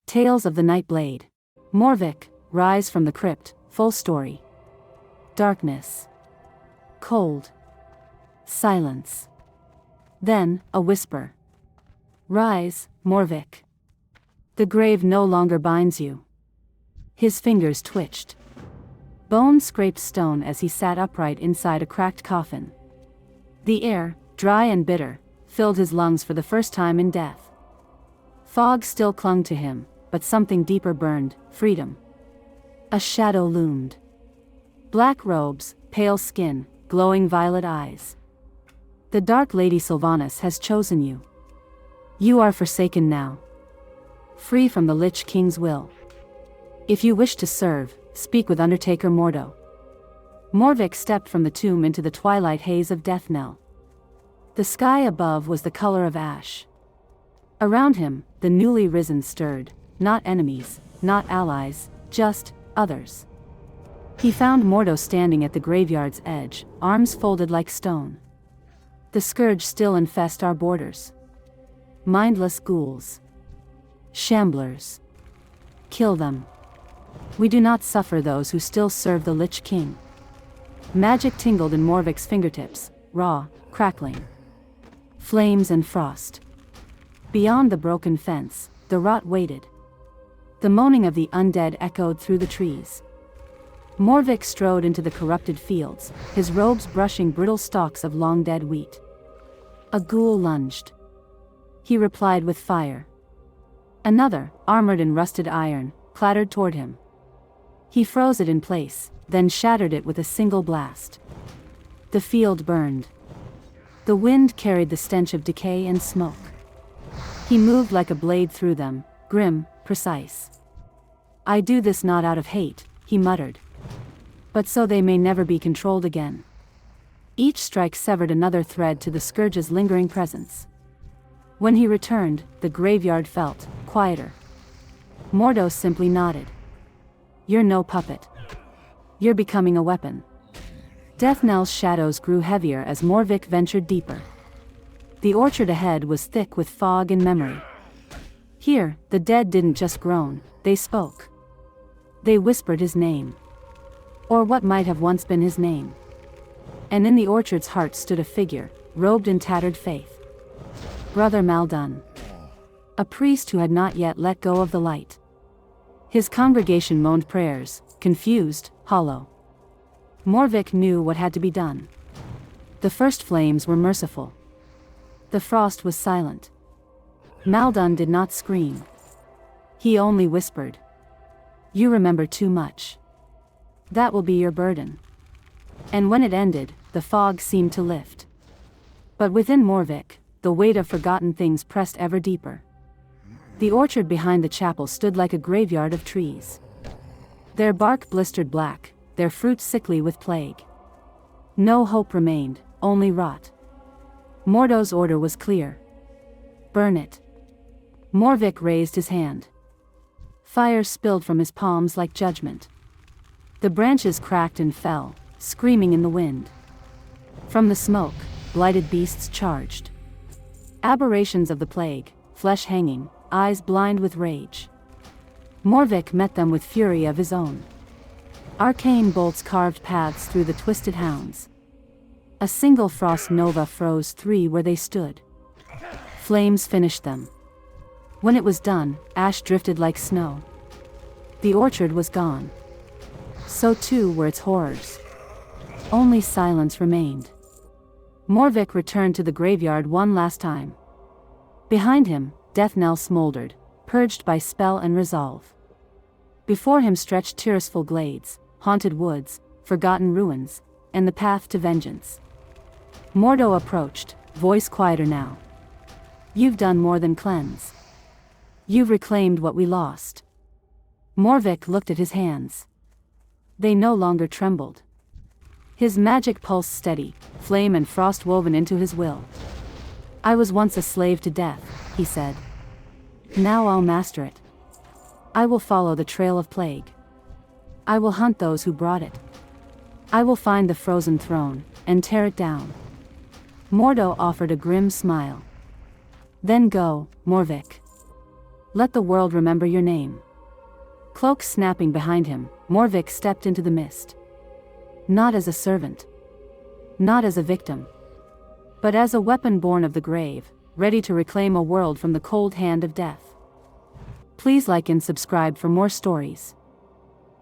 Tales of the Nightblade. Morvick, Rise from the Crypt, full story. Darkness. Cold. Silence. Then, a whisper. Rise, Morvick. The grave no longer binds you. His fingers twitched. Bone scraped stone as he sat upright inside a cracked coffin. The air, dry and bitter, filled his lungs for the first time in death. Fog still clung to him, but something deeper burned, freedom. A shadow loomed. Black robes, pale skin, glowing violet eyes. The Dark Lady Sylvanas has chosen you. You are forsaken now. Free from the Lich King's will. If you wish to serve, speak with Undertaker Mordo. Morvick stepped from the tomb into the twilight haze of Deathknell. The sky above was the color of ash. Around him, the newly risen stirred, not enemies, not allies, just others. He found Mordo standing at the graveyard's edge, arms folded like stone. The Scourge still infest our borders. Mindless ghouls. Shamblers. Kill them. We do not suffer those who still serve the Lich King. Magic tingled in Morvick's fingertips, raw, crackling. Flames and frost. Beyond the broken fence, the rot waited. The moaning of the undead echoed through the trees. Morvick strode into the corrupted fields, his robes brushing brittle stalks of long-dead wheat. A ghoul lunged. He replied with fire. Another, armored in rusted iron, clattered toward him. He froze it in place, then shattered it with a single blast. The field burned. The wind carried the stench of decay and smoke. He moved like a blade through them, grim, precise. I do this not out of hate, he muttered. But so they may never be controlled again. Each strike severed another thread to the Scourge's lingering presence. When he returned, the graveyard felt quieter. Mordo simply nodded. You're no puppet. You're becoming a weapon. Deathknell's shadows grew heavier as Morvick ventured deeper. The orchard ahead was thick with fog and memory. Here, the dead didn't just groan, they spoke. They whispered his name. Or what might have once been his name. And in the orchard's heart stood a figure, robed in tattered faith. Brother Maldon. A priest who had not yet let go of the light. His congregation moaned prayers, confused, hollow. Morvick knew what had to be done. The first flames were merciful. The frost was silent. Maldon did not scream. He only whispered. You remember too much. That will be your burden. And when it ended, the fog seemed to lift. But within Morvick, the weight of forgotten things pressed ever deeper. The orchard behind the chapel stood like a graveyard of trees. Their bark blistered black, their fruit sickly with plague. No hope remained, only rot. Mordo's order was clear. Burn it. Morvick raised his hand. Fire spilled from his palms like judgment. The branches cracked and fell, screaming in the wind. From the smoke, blighted beasts charged. Aberrations of the plague, flesh hanging, eyes blind with rage. Morvick met them with fury of his own. Arcane bolts carved paths through the twisted hounds. A single frost nova froze 3 where they stood. Flames finished them. When it was done, ash drifted like snow. The orchard was gone. So too were its horrors. Only silence remained. Morvick returned to the graveyard one last time. Behind him, Deathknell smoldered, purged by spell and resolve. Before him stretched tearful glades, haunted woods, forgotten ruins, and the path to vengeance. Mordo approached, voice quieter now. You've done more than cleanse. You've reclaimed what we lost. Morvick looked at his hands. They no longer trembled. His magic pulse steady, flame and frost woven into his will. I was once a slave to death, he said. Now I'll master it. I will follow the trail of plague. I will hunt those who brought it. I will find the frozen throne, and tear it down. Mordo offered a grim smile. Then go, Morvick. Let the world remember your name. Cloak snapping behind him, Morvick stepped into the mist. Not as a servant. Not as a victim. But as a weapon born of the grave, ready to reclaim a world from the cold hand of death. Please like and subscribe for more stories.